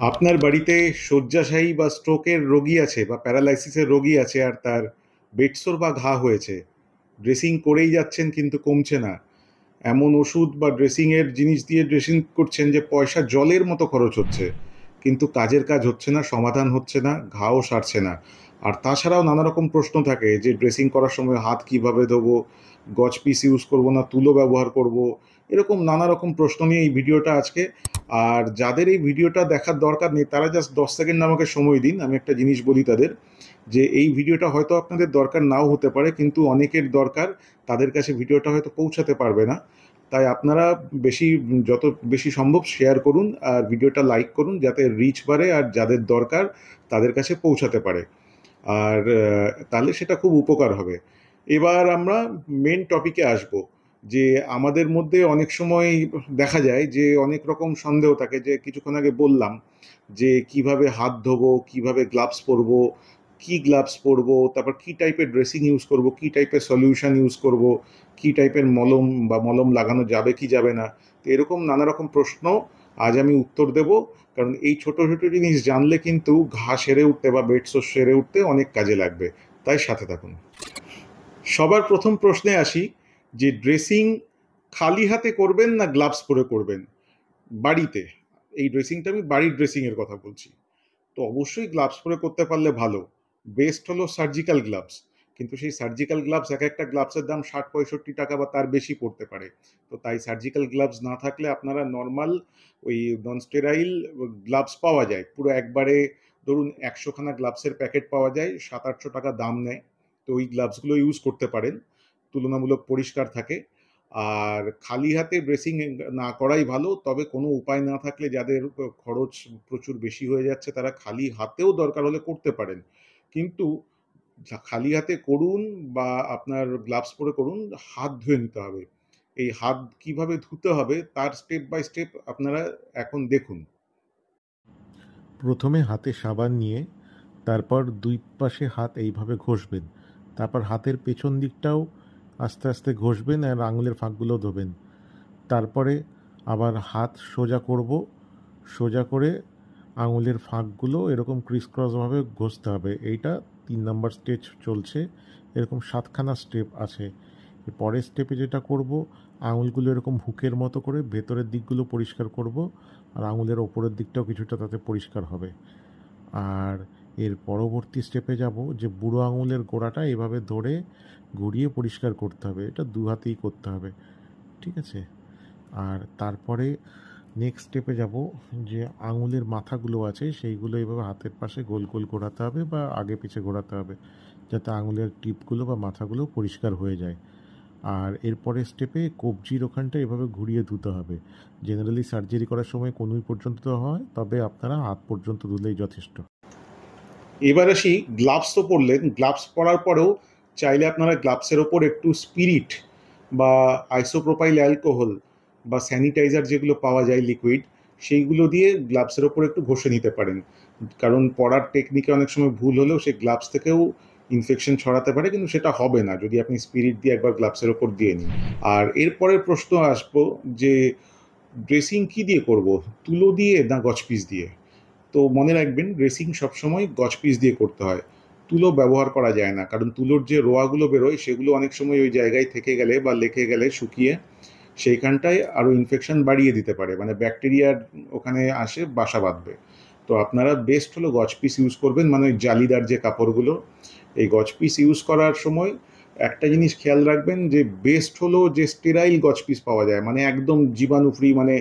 আপনার বাড়িতে শয্যাশায়ী বা স্ট্রোকের রোগী আছে বা প্যারালাইসিসের রোগী আছে, আর তার বেডসোর বা ঘা হয়েছে, ড্রেসিং করেই যাচ্ছেন কিন্তু কমছে না। এমন ওষুধ বা ড্রেসিংয়ের জিনিস দিয়ে ড্রেসিং করছেন যে পয়সা জলের মতো খরচ হচ্ছে, কিন্তু কাজের কাজ হচ্ছে না, সমাধান হচ্ছে না, ঘাও সারছে না। আর তাছাড়াও নানা রকম প্রশ্ন থাকে যে ড্রেসিং করার সময় হাত কিভাবে ধোবো, গজ পিস ইউজ করবো না তুলো ব্যবহার করব, এরকম নানা রকম প্রশ্ন নিয়ে এই ভিডিওটা আজকে। আর যাদের এই ভিডিওটা দেখার দরকার নেই তারা জাস্ট 10 সেকেন্ড আমাকে সময় দিন, আমি একটা জিনিস বলি তাদের, যে এই ভিডিওটা হয়তো আপনাদের দরকার নাও হতে পারে, কিন্তু অনেকের দরকার, তাদের কাছে ভিডিওটা হয়তো পৌঁছাতে পারবে না। তাই আপনারা বেশি, যত বেশি সম্ভব শেয়ার করুন আর ভিডিওটা লাইক করুন, যাতে রিচ বাড়ে আর যাদের দরকার তাদের কাছে পৌঁছাতে পারে। আর তাহলে সেটা খুব উপকার হবে। এবার আমরা মেন টপিকে আসব। যে আমাদের মধ্যে অনেক সময় দেখা যায় যে অনেক রকম সন্দেহ থাকে, যে কিছুক্ষণ আগে বললাম যে কিভাবে হাত ধোবো, কিভাবে গ্লাভস পরবো, কি গ্লাভস পরবো, তারপর কি টাইপের ড্রেসিং ইউজ করব, কি টাইপের সলিউশন ইউজ করব, কি টাইপের মলম বা মলম লাগানো যাবে কি যাবে না। তো এরকম নানা রকম প্রশ্ন আজ আমি উত্তর দেব। কারণ এই ছোট ছোট জিনিস জানলে কিন্তু ঘা সেরে উঠতে বা বেডসোর সেরে উঠতে অনেক কাজে লাগবে। তাই সাথে থাকুন। সবার প্রথম প্রশ্নে আসি, যে ড্রেসিং খালি হাতে করবেন না গ্লাভস পরে করবেন বাড়িতে। এই ড্রেসিংটা আমি বাড়ির ড্রেসিংয়ের কথা বলছি। তো অবশ্যই গ্লাভস পরে করতে পারলে ভালো। বেস্ট হলো সার্জিক্যাল গ্লাভস। কিন্তু সেই সার্জিক্যাল গ্লাভস, এক একটা গ্লাভসের দাম 60-65 টাকা বা তার বেশি পড়তে পারে। তো তাই সার্জিক্যাল গ্লাভস না থাকলে আপনারা নর্মাল ওই নন স্টেরাইল গ্লাভস পাওয়া যায় পুরো একবারে। ধরুন 100খানা গ্লাভসের প্যাকেট পাওয়া যায়, 700-800 টাকা দাম নেয়। তো ওই গ্লাভসগুলো ইউজ করতে পারেন, তুলনামূলক পরিষ্কার থাকে। আর খালি হাতে ড্রেসিং না করাই ভালো। তবে কোনো উপায় না থাকলে, যাদের খরচ প্রচুর বেশি হয়ে যাচ্ছে, তারা খালি হাতেও দরকার হলে করতে পারেন। কিন্তু খালি হাতে করুন বা আপনার গ্লাভস পরে করুন, হাত ধুয়ে নিতে হবে। এই হাত কিভাবে ধুতে হবে তার স্টেপ বাই স্টেপ আপনারা এখন দেখুন। প্রথমে হাতে সাবান নিয়ে তারপর দুই পাশে হাত এইভাবে ঘষবেন। তারপর হাতের পেছন দিকটাও আস্তে আস্তে ঘষবেন আর আঙুলের ফাঁকগুলো ধোবেন। তারপরে আবার হাত সোজা করব, সোজা করে আঙুলের ফাঁকগুলো এরকম ক্রিসক্রসভাবে ঘষতে হবে। এইটা 3 নম্বর স্টেজ চলছে। এরকম 7খানা স্টেপ আছে। এর পরের স্টেপে যেটা করব, আঙুলগুলো এরকম হুকের মতো করে ভেতরের দিকগুলো পরিষ্কার করব, আর আঙুলের ওপরের দিকটাও কিছুটা তাতে পরিষ্কার হবে। আর এর পরবর্তী স্টেপে যাব, যে বুড়ো আঙুলের গোড়াটা এভাবে ধরে ঘুরিয়ে পরিষ্কার করতে হবে। এটা দু হাতেই করতে হবে, ঠিক আছে? আর তারপরে নেক্সট স্টেপে যাব, যে আঙুলের মাথাগুলো আছে সেইগুলো এইভাবে হাতের পাশে গোল গোল ঘোরাতে হবে বা আগে পিছে ঘোরাতে হবে, যাতে আঙুলের টিপগুলো বা মাথাগুলো পরিষ্কার হয়ে যায়। আর এরপরে স্টেপে কবজির ওখানটা এভাবে ঘুরিয়ে ধুতে হবে। জেনারেলি সার্জারি করার সময় কনুই পর্যন্ত দেওয়া হয়, তবে আপনারা হাত পর্যন্ত ধুলেই যথেষ্ট। এবার আসি, গ্লাভস তো পরলেন, গ্লাভস পরার পরেও চাইলে আপনারা গ্লাভসের ওপর একটু স্পিরিট বা আইসোপ্রোপাইল অ্যালকোহল বা স্যানিটাইজার যেগুলো পাওয়া যায় লিকুইড, সেইগুলো দিয়ে গ্লাভসের ওপর একটু ঘষে নিতে পারেন। কারণ পরার টেকনিকে অনেক সময় ভুল হলেও সেই গ্লাভস থেকেও ইনফেকশন ছড়াতে পারে, কিন্তু সেটা হবে না যদি আপনি স্পিরিট দিয়ে একবার গ্লাভসের ওপর দিয়ে নিন। আর এরপরের প্রশ্ন আসবো, যে ড্রেসিং কি দিয়ে করব, তুলো দিয়ে না গজপিস দিয়ে। তো মনে রাখবেন, ড্রেসিং সবসময় গজপিস দিয়ে করতে হয়। তুলো ব্যবহার করা যায় না, কারণ তুলোর যে রোয়াগুলো বেরোয় সেগুলো অনেক সময় ওই জায়গায় থেকে গেলে বা লেখে গেলে শুকিয়ে সেইখানটায় আরও ইনফেকশন বাড়িয়ে দিতে পারে, মানে ব্যাকটেরিয়ার ওখানে আসে বাসা বাঁধবে। তো আপনারা বেস্ট হলো গজপিস ইউজ করবেন, মানে ওই জালিদার যে কাপড়গুলো। এই গজপিস ইউজ করার সময় একটা জিনিস খেয়াল রাখবেন, যে বেস্ট হলো যে স্টেরাইল গজপিস পাওয়া যায়, মানে একদম জীবাণু ফ্রি, মানে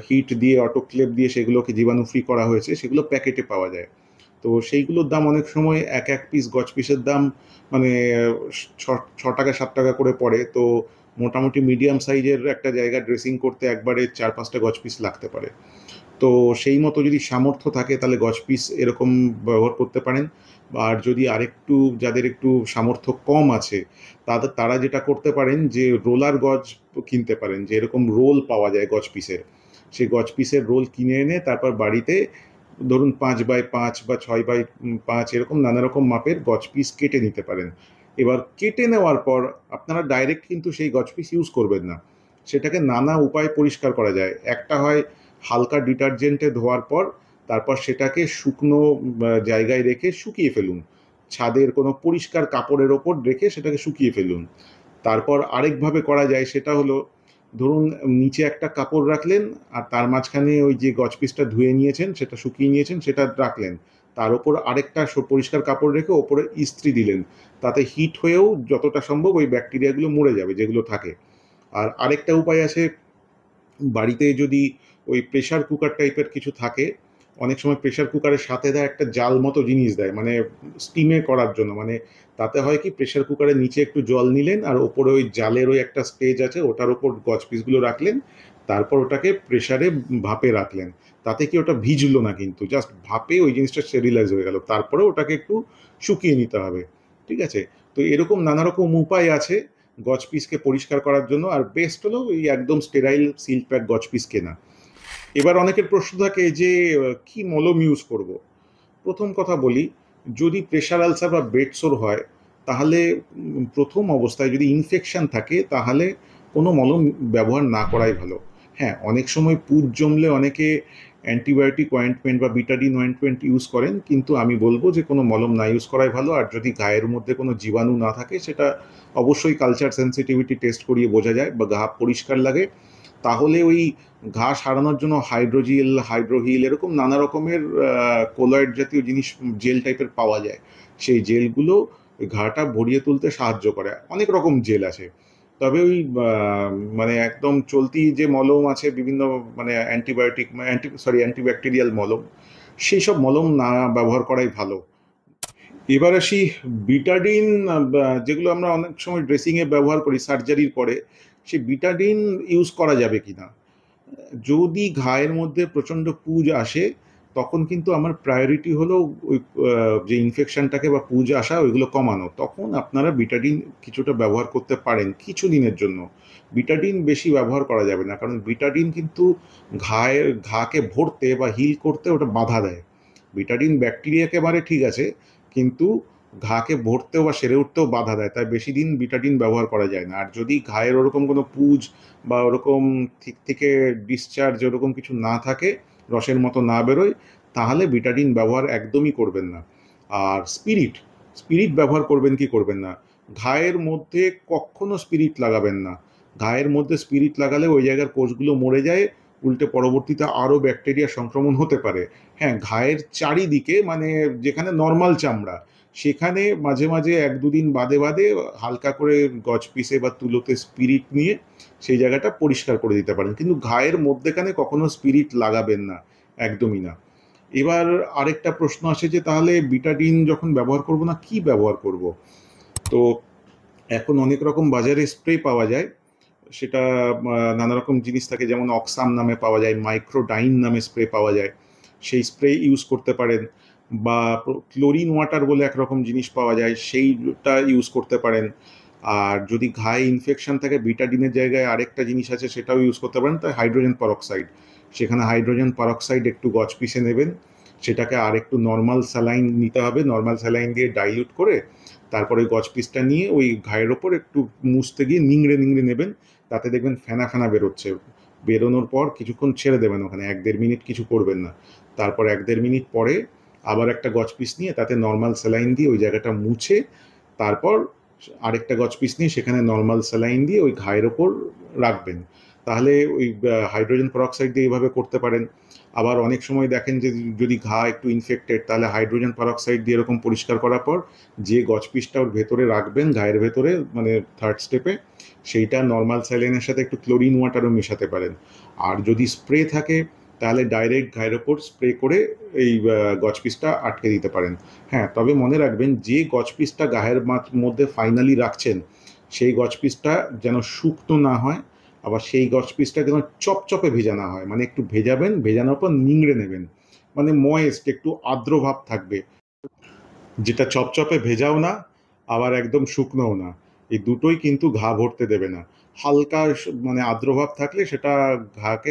হিট দিয়ে অটোক্লেভ দিয়ে সেগুলোকে জীবাণু ফ্রি করা হয়েছে, সেগুলো প্যাকেটে পাওয়া যায়। তো সেইগুলোর দাম অনেক সময় এক এক পিস গজ পিসের দাম মানে ছ 6 টাকা 7 টাকা করে পড়ে। তো মোটামুটি মিডিয়াম সাইজের একটা জায়গা ড্রেসিং করতে একবারে 4-5টা গজ পিস লাগতে পারে। তো সেই মতো যদি সামর্থ্য থাকে তাহলে গজ পিস এরকম ব্যবহার করতে পারেন। আর যদি আরেকটু, যাদের একটু সামর্থ্য কম আছে, তারা যেটা করতে পারেন, যে রোলার গজ কিনতে পারেন, যে এরকম রোল পাওয়া যায় গজ পিসের। সেই গজ পিসের রোল কিনে এনে তারপর বাড়িতে ধরুন 5x5 বা 6x5 এরকম নানা রকম মাপের গজ পিস কেটে নিতে পারেন। এবার কেটে নেওয়ার পর আপনারা ডাইরেক্ট কিন্তু সেই গজ পিস ইউজ করবেন না, সেটাকে নানা উপায়ে পরিষ্কার করা যায়। একটা হয় হালকা ডিটারজেন্টে ধোয়ার পর তারপর সেটাকে শুকনো জায়গায় রেখে শুকিয়ে ফেলুন। ছাদের কোনো পরিষ্কার কাপড়ের ওপর রেখে সেটাকে শুকিয়ে ফেলুন। তারপর আরেকভাবে করা যায়, সেটা হলো ধরুন নিচে একটা কাপড় রাখলেন আর তার মাঝখানে ওই যে গজপিসটা ধুয়ে নিয়েছেন সেটা শুকিয়ে নিয়েছেন সেটা রাখলেন, তার ওপর আরেকটা পরিষ্কার কাপড় রেখে ওপরে ইস্ত্রি দিলেন। তাতে হিট হয়েও যতটা সম্ভব ওই ব্যাকটেরিয়াগুলো মরে যাবে যেগুলো থাকে। আর আরেকটা উপায় আছে, বাড়িতে যদি ওই প্রেসার কুকার টাইপের কিছু থাকে, অনেক সময় প্রেসার কুকারের সাথে দেয় একটা জাল মতো জিনিস দেয়, মানে স্টিমে করার জন্য। মানে তাতে হয় কি, প্রেসার কুকারের নিচে একটু জল নিলেন আর ওপরে ওই জালের ওই একটা স্টেজ আছে, ওটার ওপর গজ পিসগুলো রাখলেন, তারপর ওটাকে প্রেসারে ভাপে রাখলেন। তাতে কি ওটা ভিজলো না, কিন্তু জাস্ট ভাপে ওই জিনিসটা স্টেরিলাইজ হয়ে গেল। তারপরে ওটাকে একটু শুকিয়ে নিতে হবে। ঠিক আছে? তো এরকম নানা রকম উপায় আছে গজ পিসকে পরিষ্কার করার জন্য। আর বেস্ট হলো এই একদম স্টেরাইল সিল প্যাক গজ পিস কেনা। এবার অনেকের প্রশ্ন থাকে যে কি মলম ইউজ করব। প্রথম কথা বলি, যদি প্রেশার আলসার বা বেডসোর হয়, তাহলে প্রথম অবস্থায় যদি ইনফেকশন থাকে তাহলে কোনো মলম ব্যবহার না করাই ভালো। হ্যাঁ, অনেক সময় পুজ জমলে অনেকে অ্যান্টিবায়োটিক অয়েন্টমেন্ট বা বিটাডিন অয়েন্টমেন্ট ইউজ করেন, কিন্তু আমি বলবো যে কোনো মলম না ইউজ করাই ভালো। আর যদি গায়ের মধ্যে কোনো জীবাণু না থাকে, সেটা অবশ্যই কালচার সেন্সিটিভিটি টেস্ট করিয়ে বোঝা যায়, বা গা পরিষ্কার লাগে, তাহলে ওই ঘা সারানোর জন্য হাইড্রোজেল, হাইড্রোহিল, এরকম নানা রকমের কোলয়েড জাতীয় জিনিস, জেল টাইপের পাওয়া যায়। সেই জেলগুলো ওই ঘাটা ভরিয়ে তুলতে সাহায্য করে। অনেক রকম জেল আছে। তবে ওই মানে একদম চলতি যে মলম আছে বিভিন্ন, মানে অ্যান্টিবায়োটিক, অ্যান্টিব্যাকটেরিয়াল মলম, সেই সব মলম না ব্যবহার করাই ভালো। এবার আসি বিটাডিন, যেগুলো আমরা অনেক সময় ড্রেসিংয়ে ব্যবহার করি সার্জারির পরে, সেই বিটাডিন ইউজ করা যাবে কিনা। যদি ঘায়ের মধ্যে প্রচণ্ড পুজ আসে, তখন কিন্তু আমার প্রায়োরিটি হলো ওই যে ইনফেকশনটাকে বা পুজ আসা ওইগুলো কমানো। তখন আপনারা বিটাডিন কিছুটা ব্যবহার করতে পারেন কিছু দিনের জন্য। বিটাডিন বেশি ব্যবহার করা যাবে না, কারণ বিটাডিন কিন্তু ঘাকে ভরতে বা হিল করতে ওটা বাধা দেয়। বিটাডিন ব্যাকটেরিয়াকে মারে ঠিক আছে, কিন্তু ঘাকে ভরতেও বা সেরে উঠতেও বাধা দেয়, তাই বেশি দিন বিটাডিন ব্যবহার করা যায় না। আর যদি ঘায়ের ওরকম কোনো পুজ বা ওরকম ঠিক থেকে ডিসচার্জ ওরকম কিছু না থাকে, রসের মতো না বেরোয়, তাহলে বিটাডিন ব্যবহার একদমই করবেন না। আর স্পিরিট, স্পিরিট ব্যবহার করবেন কি করবেন না, ঘায়ের মধ্যে কখনো স্পিরিট লাগাবেন না। ঘায়ের মধ্যে স্পিরিট লাগালে ওই জায়গার কোষগুলো মরে যায়, উল্টে পরবর্তীতে আরও ব্যাকটেরিয়া সংক্রমণ হতে পারে। হ্যাঁ, ঘায়ের চারিদিকে, মানে যেখানে নর্মাল চামড়া, সেখানে মাঝে মাঝে এক দুদিন বাদে বাদে হালকা করে গজ পিসে বা তুলোতে স্পিরিট নিয়ে সেই জায়গাটা পরিষ্কার করে দিতে পারেন, কিন্তু ঘায়ের মধ্যেখানে কখনো স্পিরিট লাগাবেন না, একদমই না। এবার আরেকটা প্রশ্ন আসে যে তাহলে বিটাডিন যখন ব্যবহার করব না, কি ব্যবহার করব। তো এখন অনেক রকম বাজারে স্প্রে পাওয়া যায়, সেটা নানা রকম জিনিস থাকে, যেমন অক্সাম নামে পাওয়া যায়, মাইক্রোডাইন নামে স্প্রে পাওয়া যায়, সেই স্প্রে ইউজ করতে পারেন। বা ক্লোরিন ওয়াটার বলে একরকম জিনিস পাওয়া যায়, সেইটা ইউজ করতে পারেন। আর যদি ঘায়ে ইনফেকশন থাকে, বিটাডিনের জায়গায় আরেকটা জিনিস আছে, সেটাও ইউজ করতে পারেন, তাই হাইড্রোজেন পারক্সাইড। সেখানে হাইড্রোজেন পারক্সাইড একটু গজ পিসে নেবেন, সেটাকে আর একটু নর্মাল স্যালাইন নিতে হবে, নর্মাল স্যালাইন দিয়ে ডাইলিউট করে তারপরে গজ পিসটা নিয়ে ওই ঘায়ের ওপর একটু মুছতে গিয়ে নিংড়ে নিংড়ে নেবেন। তাতে দেখবেন ফেনা ফেনা বেরোচ্ছে। বেরোনোর পর কিছুক্ষণ ছেড়ে দেবেন ওখানে, 1-1.5 মিনিট কিছু করবেন না। তারপর 1-1.5 মিনিট পরে আবার একটা গজ পিস নিয়ে তাতে নর্মাল স্যালাইন দিয়ে ওই জায়গাটা মুছে, তারপর আরেকটা গজ পিস নিয়ে সেখানে নর্মাল স্যালাইন দিয়ে ওই ঘায়ের ওপর রাখবেন। তাহলে ওই হাইড্রোজেন পারক্সাইড দিয়ে এইভাবে করতে পারেন। আবার অনেক সময় দেখেন যে যদি ঘা একটু ইনফেক্টেড, তাহলে হাইড্রোজেন পারক্সাইড দিয়ে এরকম পরিষ্কার করার পর যে গজ পিসটা ওর ভেতরে রাখবেন, ঘায়ের ভেতরে, মানে থার্ড স্টেপে, সেইটা নর্মাল স্যালাইনের সাথে একটু ক্লোরিন ওয়াটারও মেশাতে পারেন। আর যদি স্প্রে থাকে, তাহলে ডাইরেক্ট ঘায়ের ওপর স্প্রে করে এই গজ পিসটা আটকে দিতে পারেন। হ্যাঁ, তবে মনে রাখবেন যে গজ পিসটা গায়ের মধ্যে ফাইনালি রাখছেন, সেই গজ পিসটা যেন শুকনো না হয়, আবার সেই গজ পিসটা যেন চপচপে ভেজা না হয়। মানে একটু ভেজাবেন, ভেজানোর পর নিংড়ে নেবেন, মানে ময়েস্ট, একটু আর্দ্র ভাব থাকবে, যেটা চপচপে ভেজাও না, আবার একদম শুকনোও না। এই দুটোই কিন্তু ঘা ভরতে দেবে না। হালকা মানে আর্দ্রভাব থাকলে সেটা ঘাকে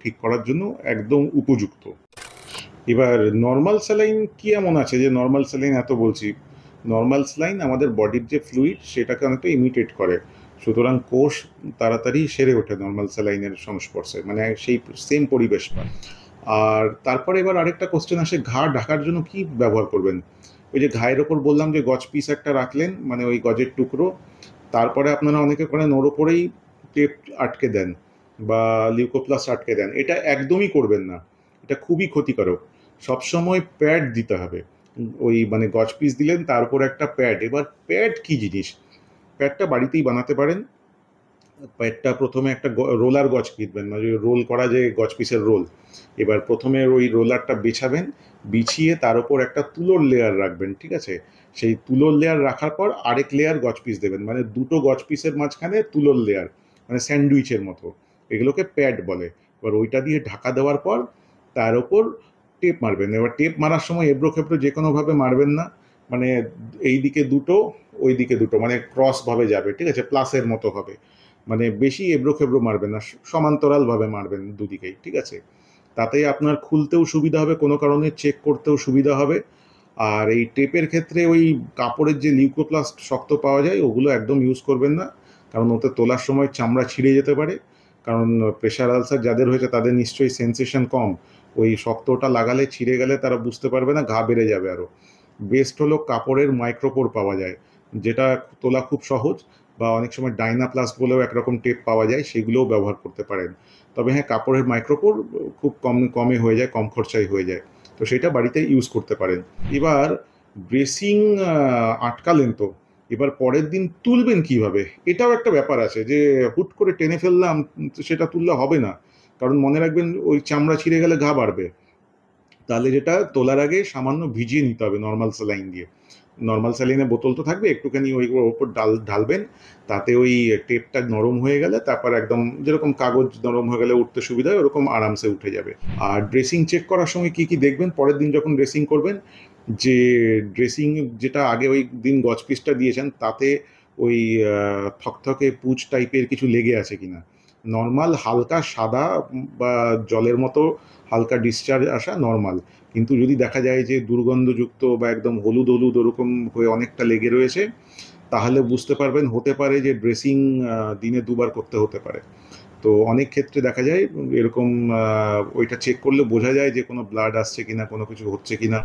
ঠিক করার জন্য একদম উপযুক্ত। এবার নর্মাল স্যালাইন কি এমন আছে যে নর্মাল স্যালাইন এত বলছি, নর্মাল স্যালাইন আমাদের বডির যে ফ্লুইড সেটাকে অনেকটা ইমিটেট করে। সুতরাং কোষ তাড়াতাড়ি সেরে ওঠে নর্মাল স্যালাইনের সংস্পর্শে, মানে সেই সেম পরিবেশ পায়। আর তারপরে এবার আরেকটা কোশ্চেন আসে, ঘা ঢাকার জন্য কি ব্যবহার করবেন? ওই যে ঘায়ের ওপর বললাম যে গজ পিস একটা রাখলেন, মানে ওই গজের টুকরো, তারপরে আপনারা অনেকে করেন ওর ওপরেই টেপ আটকে দেন বা লিউকোপ্লাস্ট আটকে দেন। এটা একদমই করবেন না, এটা খুবই ক্ষতিকারক। সবসময় প্যাড দিতে হবে। ওই মানে গজ পিস দিলেন তার উপর একটা প্যাড। এবার প্যাড কি জিনিস? প্যাডটা বাড়িতেই বানাতে পারেন। প্যাডটা প্রথমে একটা রোলার গজ কিনবেন, মানে রোল করা যে গজ পিসের রোল। এবার প্রথমে ওই রোলারটা বিছাবেন, বিছিয়ে তার উপর একটা তুলোর লেয়ার রাখবেন, ঠিক আছে? সেই তুলোর লেয়ার রাখার পর আরেক লেয়ার গজ পিস দেবেন, মানে দুটো গজ পিসের মাঝখানে তুলোর লেয়ার, মানে স্যান্ডউইচের মতো। এগুলোকে প্যাড বলে। এবার ওইটা দিয়ে ঢাকা দেওয়ার পর তার ওপর টেপ মারবেন। এবার টেপ মারার সময় এবড়ো খেবড়ো যে কোনোভাবে মারবেন না, মানে এই দিকে দুটো ওই দিকে দুটো, মানে ক্রসভাবে যাবে, ঠিক আছে? প্লাসের মতো হবে, মানে বেশি এবড়ো খেবড়ো মারবেন না, সমান্তরালভাবে মারবেন দুদিকেই, ঠিক আছে? তাতে আপনার খুলতেও সুবিধা হবে, কোনো কারণে চেক করতেও সুবিধা হবে। আর এই টেপের ক্ষেত্রে ওই কাপড়ের যে লিউকোপ্লাস্ট শক্ত পাওয়া যায় ওগুলো একদম ইউজ করবেন না, কারণ ওতে তোলার সময় চামড়া ছিঁড়ে যেতে পারে। কারণ প্রেশার আলসার যাদের হয়েছে তাদের নিশ্চয়ই সেন্সেশন কম, ওই শক্তটা লাগালে ছিঁড়ে গেলে তারা বুঝতে পারবে না, ঘা বেড়ে যাবে আরও। বেস্ট হলো কাপড়ের মাইক্রোপোর পাওয়া যায়, যেটা তোলা খুব সহজ, বা অনেক সময় ডাইনাপ্লাস্ট বলেও একরকম টেপ পাওয়া যায়, সেগুলোও ব্যবহার করতে পারেন। তবে হ্যাঁ, কাপড়ের মাইক্রোপোর খুব কমে হয়ে যায়, কম খরচায় হয়ে যায়, তো সেটা বাড়িতে ইউজ করতে পারেন। এবার ড্রেসিং আটকালেন তো, এবার পরের দিন তুলবেন কিভাবে, এটাও একটা ব্যাপার আছে, যে হুট করে টেনে ফেললাম সেটা তুললে হবে না। কারণ মনে রাখবেন, ওই চামড়া ছিঁড়ে গেলে ঘা বাড়বে। তাহলে যেটা, তোলার আগে সামান্য ভিজিয়ে নিতে হবে নর্মাল স্যালাইন দিয়ে। নর্মাল স্যালাইনের বোতল তো থাকবে, একটুখানি ওই ওপর ঢালবেন, তাতে ওই টেপটা নরম হয়ে গেলে তারপর একদম যেরকম কাগজ নরম হয়ে গেলে উঠতে সুবিধা হয় ওরকম আরামসে উঠে যাবে। আর ড্রেসিং চেক করার সময় কি কি দেখবেন পরের দিন যখন ড্রেসিং করবেন, যে ড্রেসিং যেটা আগে ওই দিন গজ পিসটা দিয়েছেন তাতে ওই থকথকে পুঁজ টাইপের কিছু লেগে আছে কিনা। নর্মাল হালকা সাদা বা জলের মতো হালকা ডিসচার্জ আসা নর্মাল, কিন্তু যদি দেখা যায় যে দুর্গন্ধযুক্ত বা একদম হলুদ হলুদ ওরকম হয়ে অনেকটা লেগে রয়েছে, তাহলে বুঝতে পারবেন হতে পারে যে ড্রেসিং দিনে দুবার করতে হতে পারে। তো অনেক ক্ষেত্রে দেখা যায় এরকম, ওইটা চেক করলে বোঝা যায় যে কোনো ব্লাড আসছে কিনা, কোনো কিছু হচ্ছে কিনা।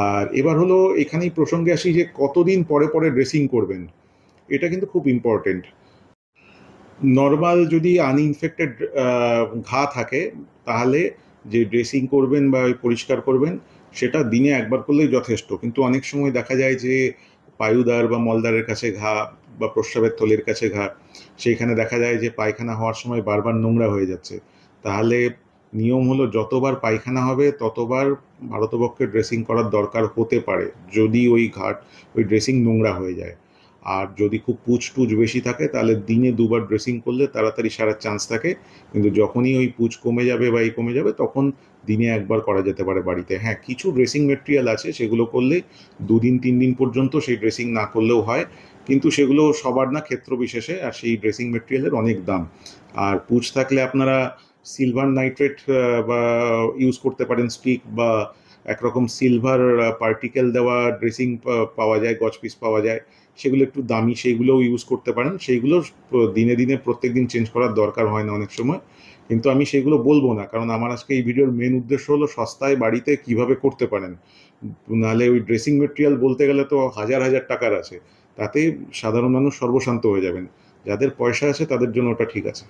আর এবার হলো এখানেই প্রসঙ্গে আসি যে কতদিন পরে পরে ড্রেসিং করবেন, এটা কিন্তু খুব ইম্পর্টেন্ট। নর্মাল যদি আনইনফেক্টেড ঘা থাকে, তাহলে যে ড্রেসিং করবেন বা ওই পরিষ্কার করবেন সেটা দিনে একবার করলেই যথেষ্ট। কিন্তু অনেক সময় দেখা যায় যে পায়ুদার বা মলদারের কাছে ঘা বা প্রস্রাবের থলির কাছে ঘা, সেইখানে দেখা যায় যে পায়খানা হওয়ার সময় বারবার নোংরা হয়ে যাচ্ছে। তাহলে নিয়ম হলো যতবার পায়খানা হবে ততবার ভারতবর্ষে ড্রেসিং করার দরকার হতে পারে, যদি ওই ড্রেসিং নোংরা হয়ে যায়। আর যদি খুব পুঁজ টুজ বেশি থাকে তাহলে দিনে দুবার ড্রেসিং করলে তাড়াতাড়ি সারার চান্স থাকে। কিন্তু যখনই ওই পুঁজ কমে যাবে বা কমে যাবে তখন দিনে একবার করা যেতে পারে বাড়িতে। হ্যাঁ, কিছু ড্রেসিং মেটেরিয়াল আছে সেগুলো করলে 2 দিন 3 দিন পর্যন্ত সেই ড্রেসিং না করলেও হয়, কিন্তু সেগুলো সবার না, ক্ষেত্র বিশেষে। আর সেই ড্রেসিং মেটেরিয়ালের অনেক দাম। আর পুঁজ থাকলে আপনারা সিলভার নাইট্রেট বা ইউজ করতে পারেন, স্টিক বা একরকম সিলভার পার্টিকেল দেওয়া ড্রেসিং পাওয়া যায়, গজ পিস পাওয়া যায়, সেগুলো একটু দামি, সেইগুলোও ইউজ করতে পারেন। সেইগুলো দিনে দিনে প্রত্যেক দিন চেঞ্জ করার দরকার হয় না অনেক সময়, কিন্তু আমি সেগুলো বলবো না, কারণ আমার আজকে এই ভিডিওর মেন উদ্দেশ্য হলো সস্তায় বাড়িতে কিভাবে করতে পারেন। নাহলে ওই ড্রেসিং মেটেরিয়াল বলতে গেলে তো হাজার হাজার টাকার আছে, তাতে সাধারণ মানুষ সর্বশান্ত হয়ে যাবেন। যাদের পয়সা আছে তাদের জন্য ওটা ঠিক আছে।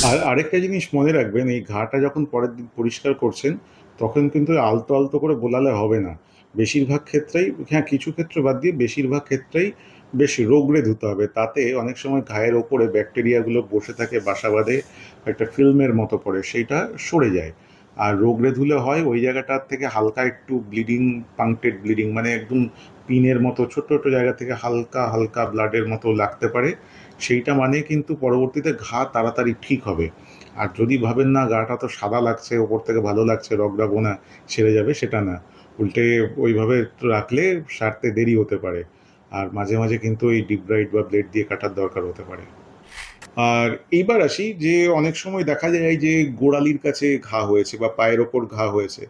আর আরেকটা জিনিস মনে রাখবেন, এই ঘাটা যখন পরের দিন পরিষ্কার করছেন তখন কিন্তু আলতো আলতো করে বোলালে হবে না। বেশিরভাগ ক্ষেত্রেই, হ্যাঁ কিছু ক্ষেত্র বাদ দিয়ে বেশিরভাগ ক্ষেত্রেই বেশ রগড়ে ধুতে হবে। তাতে অনেক সময় ঘায়ের ওপরে ব্যাকটেরিয়াগুলো বসে থাকে, বাসা বাঁধে, একটা ফিল্মের মতো পড়ে, সেইটা সরে যায়। আর রগড়ে ধুলে হয় ওই জায়গাটার থেকে হালকা একটু ব্লিডিং, পাংক্টেড ব্লিডিং, মানে একদম পিনের মতো ছোট্ট ছোট্ট জায়গা থেকে হালকা হালকা ব্লাডের মতো লাগতে পারে। সেইটা মানে কিন্তু পরবর্তীতে ঘা তাড়াতাড়ি ঠিক হবে। আর যদি ভাবেন না গাটা তো সাদা লাগছে, ওপর থেকে ভালো লাগছে, রগড়াবো না, সেরে যাবে, সেটা না। উল্টে ওইভাবে রাখলে সারতে দেরি হতে পারে। আর মাঝে মাঝে কিন্তু এই ডিপ ব্রাইট বা ব্লেড দিয়ে কাটার দরকার হতে পারে। আর এইবার আসি যে অনেক সময় দেখা যায় যে গোড়ালির কাছে ঘা হয়েছে বা পায়ের ওপর ঘা হয়েছে।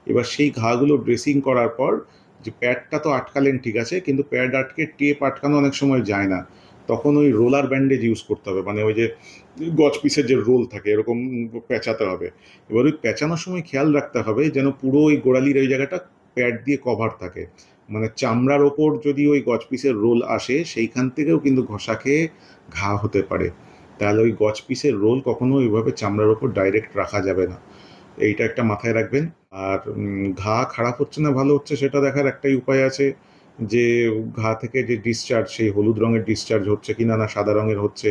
এবার সেই ঘাগুলো ড্রেসিং করার পর যে প্যাডটা তো আটকালেন, ঠিক আছে, কিন্তু প্যাড আটকে টেপ আটকানো অনেক সময় যায় না। তখন ওই রোলার ব্যান্ডেজ ইউজ করতে হবে, মানে ওই যে গজ পিসের যে রোল থাকে এরকম পেঁচাতে হবে। এবার ওই পেঁচানোর সময় খেয়াল রাখতে হবে যেন পুরো ওই গোড়ালির ওই জায়গাটা প্যাড দিয়ে কভার থাকে, মানে চামড়ার ওপর যদি ওই গজ পিসের রোল আসে সেইখান থেকেও কিন্তু ঘষা খেয়ে ঘা হতে পারে। তাহলে ওই গজ পিসের রোল কখনো ওইভাবে চামড়ার ওপর ডাইরেক্ট রাখা যাবে না, এইটা একটা মাথায় রাখবেন। আর ঘা খারাপ হচ্ছে না ভালো হচ্ছে সেটা দেখার একটাই উপায় আছে, যে ঘা থেকে যে ডিসচার্জ, সেই হলুদ রঙের ডিসচার্জ হচ্ছে কিনা, না সাদা রঙের হচ্ছে,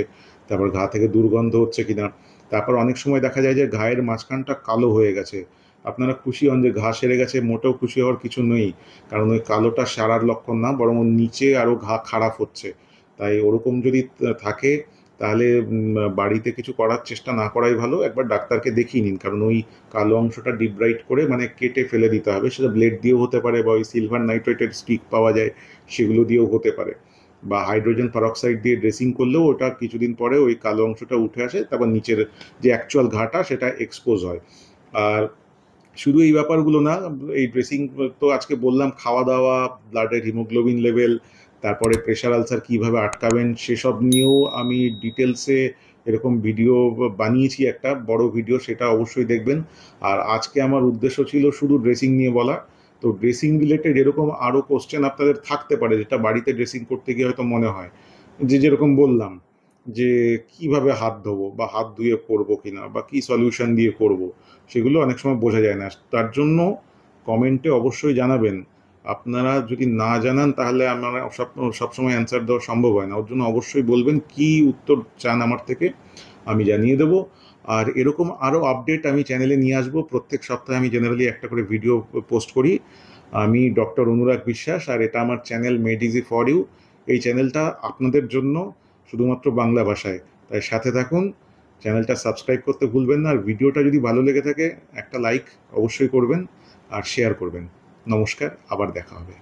তারপর ঘা থেকে দুর্গন্ধ হচ্ছে কিনা। তারপর অনেক সময় দেখা যায় যে ঘায়ের মাঝখানটা কালো হয়ে গেছে, আপনারা খুশি হন যে ঘা সেরে গেছে, মোটেও খুশি হওয়ার কিছু নেই, কারণ ওই কালোটা সারার লক্ষণ না, বরং ওর নিচে আরও ঘা খারাপ হচ্ছে। তাই ওরকম যদি থাকে তাহলে বাড়িতে কিছু করার চেষ্টা না করাই ভালো, একবার ডাক্তারকে দেখিয়ে নিন, কারণ ওই কালো অংশটা ডিপ ব্রাইট করে মানে কেটে ফেলে দিতে হবে, সেটা ব্লেড দিয়েও হতে পারে, বা ওই সিলভার নাইট্রেটের স্টিক পাওয়া যায় সেগুলো দিয়েও হতে পারে, বা হাইড্রোজেন পারঅক্সাইড দিয়ে ড্রেসিং করলেও ওটা কিছুদিন পরে ওই কালো অংশটা উঠে আসে, তারপর নিচের যে অ্যাকচুয়াল ঘাটা সেটা এক্সপোজ হয়। আর শুধু এই ব্যাপারগুলো না, এই ড্রেসিং তো আজকে বললাম, খাওয়া দাওয়া, ব্লাডের হিমোগ্লোবিন লেভেল, তারপরে প্রেশার আলসার কীভাবে আটকাবেন সেসব নিয়েও আমি ডিটেলসে এরকম ভিডিও বানিয়েছি, একটা বড় ভিডিও, সেটা অবশ্যই দেখবেন। আর আজকে আমার উদ্দেশ্য ছিল শুধু ড্রেসিং নিয়ে বলা। তো ড্রেসিং রিলেটেড এরকম আরও কোশ্চেন আপনাদের থাকতে পারে, যেটা বাড়িতে ড্রেসিং করতে গিয়ে হয়তো মনে হয়, যে যেরকম বললাম যে কিভাবে হাত ধোবো, বা হাত ধুয়ে করবো কিনা, বা কি সলিউশন দিয়ে করব, সেগুলো অনেক সময় বোঝা যায় না। তার জন্য কমেন্টে অবশ্যই জানাবেন। আপনারা যদি না জানান তাহলে আমার সবসময় অ্যান্সার দেওয়া সম্ভব হয় না, ওর জন্য অবশ্যই বলবেন কি উত্তর চান আমার থেকে, আমি জানিয়ে দেবো। আর এরকম আরও আপডেট আমি চ্যানেলে নিয়ে আসবো, প্রত্যেক সপ্তাহে আমি জেনারেলি একটা করে ভিডিও পোস্ট করি। আমি ডক্টর অনুরাগ বিশ্বাস, আর এটা আমার channel made easy for you. এই চ্যানেলটা আপনাদের জন্য, শুধুমাত্র বাংলা ভাষায়, তাই সাথে থাকুন। চ্যানেলটা সাবস্ক্রাইব করতে ভুলবেন না, আর ভিডিওটা যদি ভালো লেগে থাকে একটা লাইক অবশ্যই করবেন, আর শেয়ার করবেন। নমস্কার, আবার দেখা হবে।